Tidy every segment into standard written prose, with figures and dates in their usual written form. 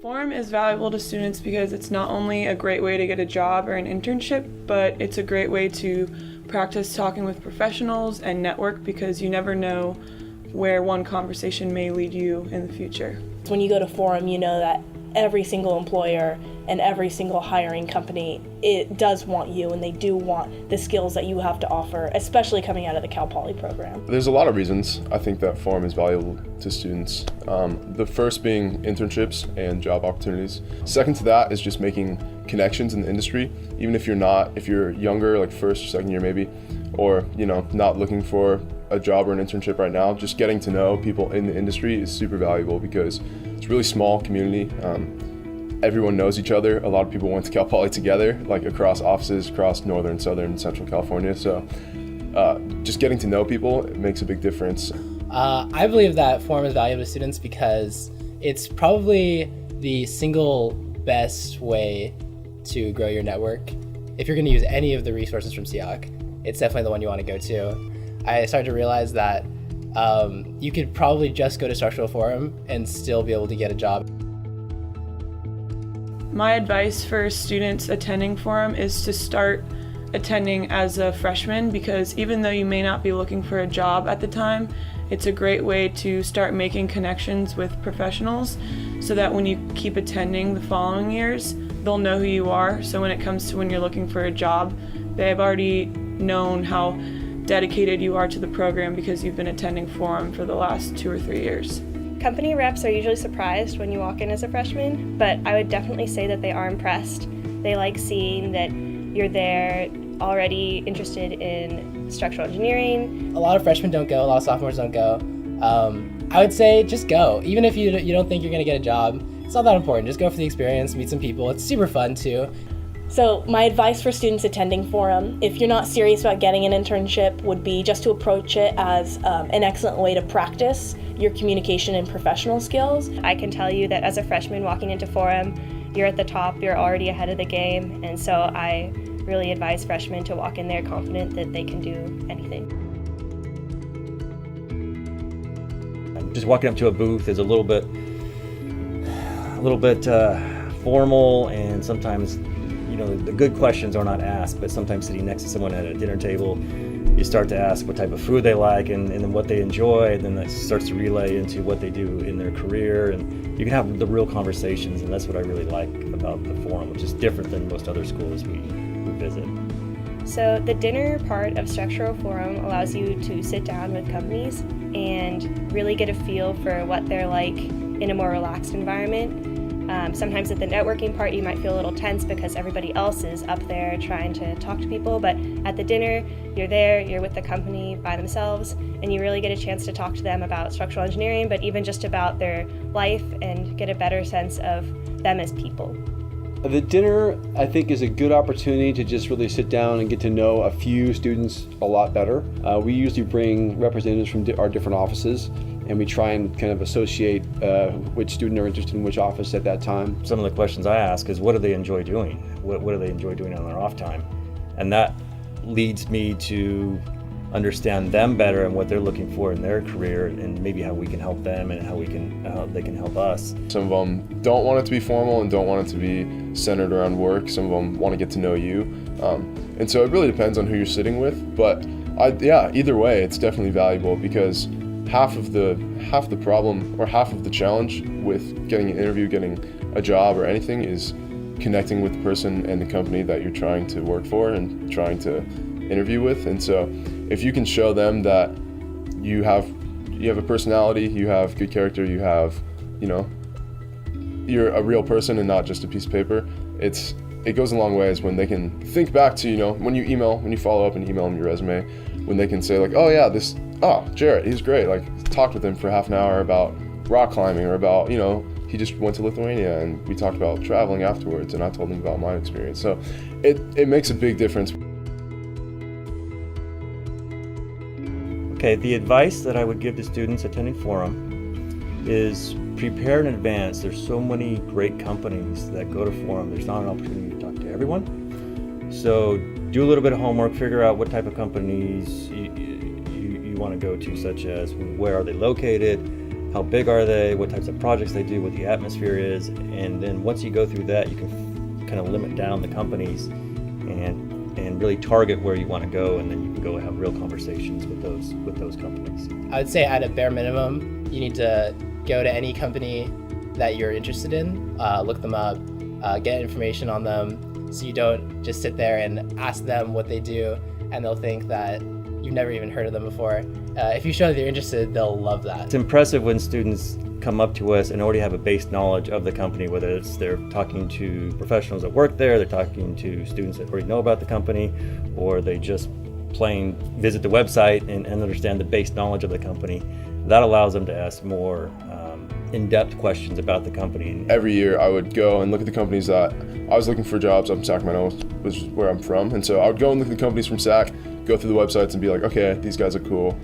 Forum is valuable to students because it's not only a great way to get a job or an internship, but it's a great way to practice talking with professionals and network because you never know where one conversation may lead you in the future. When you go to Forum, you know that every single employer and every single hiring company, it does want you, and they do want the skills that you have to offer, especially coming out of the Cal Poly program. There's a lot of reasons I think that Forum is valuable to students. The first being internships and job opportunities. Second to that is just making connections in the industry, even if you're younger, like first or second year maybe, or not looking for a job or an internship right now. Just getting to know people in the industry is super valuable because it's a really small community. Everyone knows each other. A lot of people went to Cal Poly together, like across offices, across Northern, Southern, Central California. So just getting to know people, it makes a big difference. I believe that Forum is valuable to students because it's probably the single best way to grow your network. If you're going to use any of the resources from SEOC, it's definitely the one you want to go to. I started to realize that you could probably just go to Structural Forum and still be able to get a job. My advice for students attending Forum is to start attending as a freshman because even though you may not be looking for a job at the time, it's a great way to start making connections with professionals so that when you keep attending the following years, they'll know who you are. So when it comes to when you're looking for a job, they've already known how dedicated you are to the program because you've been attending Forum for the last 2 or 3 years. Company reps are usually surprised when you walk in as a freshman, but I would definitely say that they are impressed. They like seeing that you're there already interested in structural engineering. A lot of freshmen don't go, a lot of sophomores don't go. I would say just go. Even if you don't think you're going to get a job, it's not that important. Just go for the experience, meet some people. It's super fun too. So my advice for students attending Forum, if you're not serious about getting an internship, would be just to approach it as an excellent way to practice your communication and professional skills. I can tell you that as a freshman walking into Forum, you're at the top, you're already ahead of the game, and so I really advise freshmen to walk in there confident that they can do anything. Just walking up to a booth is a little bit formal, and sometimes the good questions are not asked, but sometimes sitting next to someone at a dinner table, you start to ask what type of food they like and then what they enjoy, and then that starts to relay into what they do in their career, and you can have the real conversations, and that's what I really like about the Forum, which is different than most other schools we visit. So the dinner part of Structural Forum allows you to sit down with companies and really get a feel for what they're like in a more relaxed environment. Sometimes at the networking part you might feel a little tense because everybody else is up there trying to talk to people, but at the dinner you're with the company by themselves and you really get a chance to talk to them about structural engineering, but even just about their life and get a better sense of them as people. The dinner, I think, is a good opportunity to just really sit down and get to know a few students a lot better. We usually bring representatives from our different offices, and we try and kind of associate which student are interested in which office at that time. Some of the questions I ask is, what do they enjoy doing? What do they enjoy doing on their off time? And that leads me to understand them better and what they're looking for in their career, and maybe how we can help them and how they can help us. Some of them don't want it to be formal and don't want it to be centered around work. Some of them want to get to know you. And so it really depends on who you're sitting with. But either way, it's definitely valuable because half the problem or half of the challenge with getting an interview, getting a job or anything is connecting with the person and the company that you're trying to work for and trying to interview with. And so if you can show them that you have a personality, you have good character, you're a real person and not just a piece of paper, it goes a long ways when they can think back to, when you follow up and email them your resume, when they can say like, Jarrett, he's great. Like, talked with him for half an hour about rock climbing or about, he just went to Lithuania and we talked about traveling afterwards and I told him about my experience. So it makes a big difference. Okay, the advice that I would give to students attending Forum is prepare in advance. There's so many great companies that go to Forum. There's not an opportunity to talk to everyone. So do a little bit of homework, figure out what type of companies you want to go to, such as where are they located, how big are they, what types of projects they do, what the atmosphere is, and then once you go through that, you can kind of limit down the companies and really target where you want to go, and then you can go have real conversations with those companies. I would say at a bare minimum, you need to go to any company that you're interested in, look them up, get information on them, so you don't just sit there and ask them what they do and they'll think that you've never even heard of them before. If you show that you're interested, they'll love that. It's impressive when students come up to us and already have a base knowledge of the company, whether it's they're talking to professionals that work there, they're talking to students that already know about the company, or they just plain visit the website and understand the base knowledge of the company. That allows them to ask more in-depth questions about the company. Every year I would go and look at the companies that I was looking for jobs up in Sacramento, which is where I'm from. And so I would go and look at the companies from Sac, go through the websites and be like, okay, these guys are cool.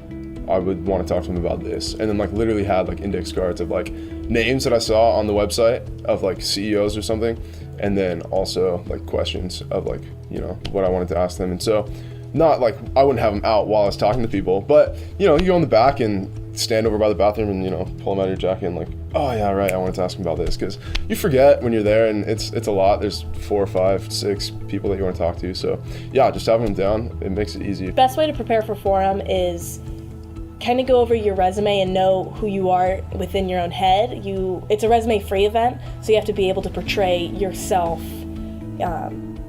I would want to talk to them about this. And then like literally had like index cards of like names that I saw on the website of like CEOs or something. And then also like questions of like, you know, what I wanted to ask them. And so not like I wouldn't have them out while I was talking to people, but you know, you go in the back and stand over by the bathroom and, you know, pull them out of your jacket and like, oh yeah, right, I wanted to ask them about this, because you forget when you're there and it's a lot. There's 4, 5, 6 people that you want to talk to. So yeah, just having them down, it makes it easy. Best way to prepare for Forum is kind of go over your resume and know who you are within your own head. It's a resume-free event, so you have to be able to portray yourself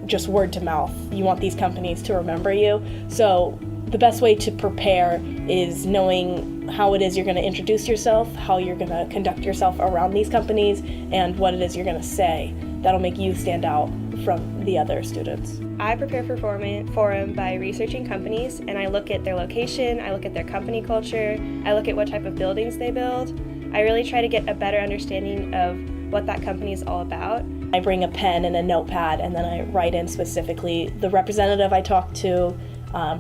just word to mouth. You want these companies to remember you. So the best way to prepare is knowing how it is you're going to introduce yourself, how you're going to conduct yourself around these companies, and what it is you're going to say. That'll make you stand out from the other students. I prepare for Forum by researching companies, and I look at their location, I look at their company culture, I look at what type of buildings they build. I really try to get a better understanding of what that company is all about. I bring a pen and a notepad, and then I write in specifically the representative I talked to,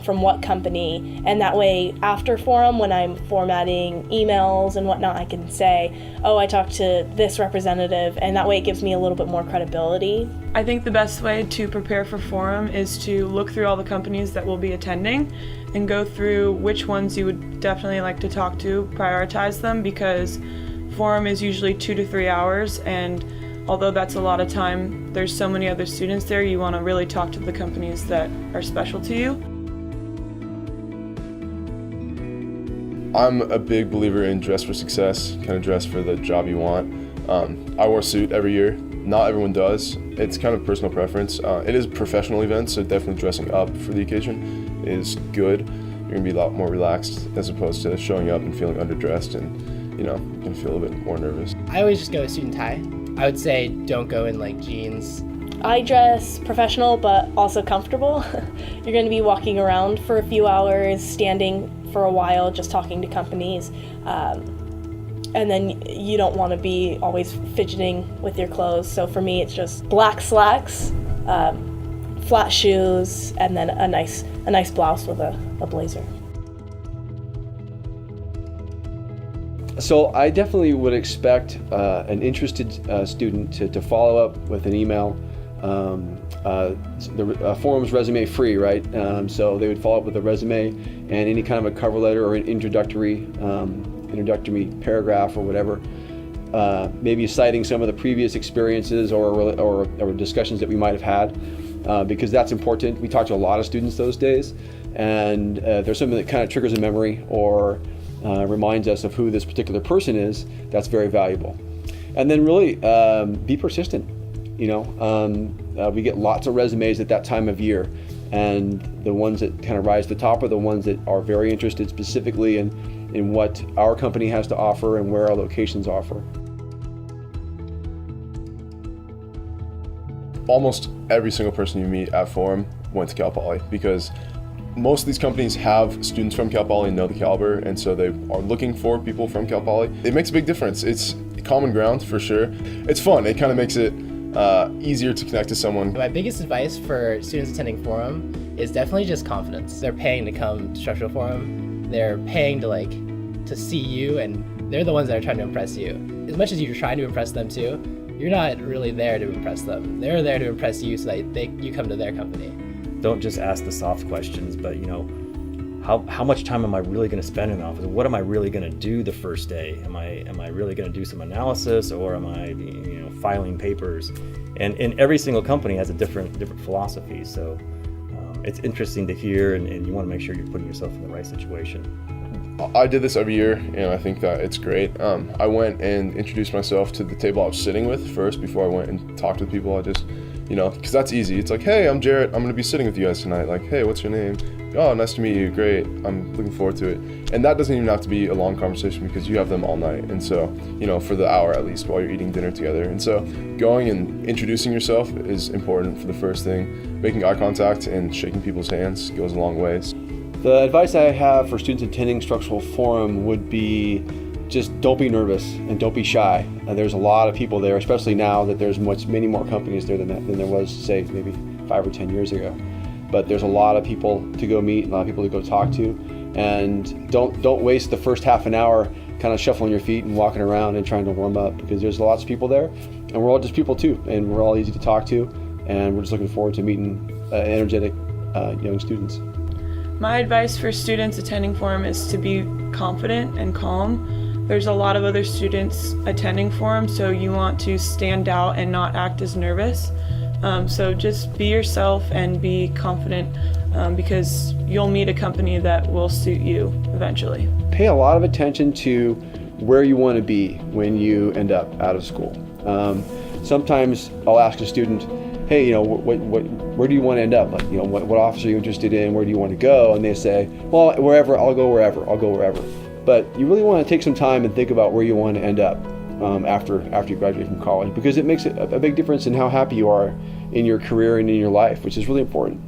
from what company, and that way after Forum, when I'm formatting emails and whatnot, I can say, oh, I talked to this representative, and that way it gives me a little bit more credibility. I think the best way to prepare for Forum is to look through all the companies that will be attending and go through which ones you would definitely like to talk to, prioritize them, because Forum is usually 2 to 3 hours, and although that's a lot of time, there's so many other students there, you want to really talk to the companies that are special to you. I'm a big believer in dress for success, kind of dress for the job you want. I wore a suit every year. Not everyone does. It's kind of personal preference. It is a professional event, so definitely dressing up for the occasion is good. You're gonna be a lot more relaxed as opposed to showing up and feeling underdressed and, you know, you're gonna feel a bit more nervous. I always just go with suit and tie. I would say don't go in like jeans. I dress professional but also comfortable. You're going to be walking around for a few hours, standing for a while, just talking to companies. And then you don't want to be always fidgeting with your clothes. So for me, it's just black slacks, flat shoes, and then a nice blouse with a blazer. So I definitely would expect an interested student to follow up with an email. The Forum's resume free, right? So they would follow up with a resume and any kind of a cover letter or an introductory paragraph or whatever. Maybe citing some of the previous experiences or discussions that we might have had, because that's important. We talk to a lot of students those days, and there's something that kind of triggers a memory or reminds us of who this particular person is. That's very valuable. And then really be persistent. You know, we get lots of resumes at that time of year, and the ones that kind of rise to the top are the ones that are very interested specifically in what our company has to offer and where our locations offer. Almost every single person you meet at Forum went to Cal Poly, because most of these companies have students from Cal Poly and know the caliber, and so they are looking for people from Cal Poly. It makes a big difference. It's common ground for sure. It's fun. It kind of makes it easier to connect to someone. My biggest advice for students attending Forum is definitely just confidence. They're paying to come to Structural Forum. They're paying to see you, and they're the ones that are trying to impress you. As much as you're trying to impress them too, you're not really there to impress them. They're there to impress you so that you come to their company. Don't just ask the soft questions, but, you know, how much time am I really going to spend in the office? What am I really going to do the first day? Am I really going to do some analysis, or am I filing papers? And every single company has a different philosophy. So it's interesting to hear, and you want to make sure you're putting yourself in the right situation. I did this every year, and I think that it's great. I went and introduced myself to the table I was sitting with first before I went and talked with people. I just, because that's easy. It's like, hey, I'm Jarrett. I'm going to be sitting with you guys tonight. Like, hey, what's your name? Oh, nice to meet you. Great. I'm looking forward to it. And that doesn't even have to be a long conversation because you have them all night. And so, for the hour at least while you're eating dinner together. And so going and introducing yourself is important for the first thing. Making eye contact and shaking people's hands goes a long ways. The advice I have for students attending Structural Forum would be just don't be nervous and don't be shy. There's a lot of people there, especially now that there's many more companies there than there was, say, maybe 5 or 10 years ago. But there's a lot of people to go meet, a lot of people to go talk to, and don't waste the first half an hour kind of shuffling your feet and walking around and trying to warm up, because there's lots of people there, and we're all just people too, and we're all easy to talk to, and we're just looking forward to meeting energetic young students. My advice for students attending Forum is to be confident and calm. There's a lot of other students attending Forum, so you want to stand out and not act as nervous. So just be yourself and be confident, because you'll meet a company that will suit you eventually. Pay a lot of attention to where you want to be when you end up out of school. Sometimes I'll ask a student, hey, where do you want to end up? Like, what office are you interested in? Where do you want to go? And they say, well, wherever, I'll go wherever. But you really want to take some time and think about where you want to end up after you graduate from college, because it makes a big difference in how happy you are in your career and in your life, which is really important.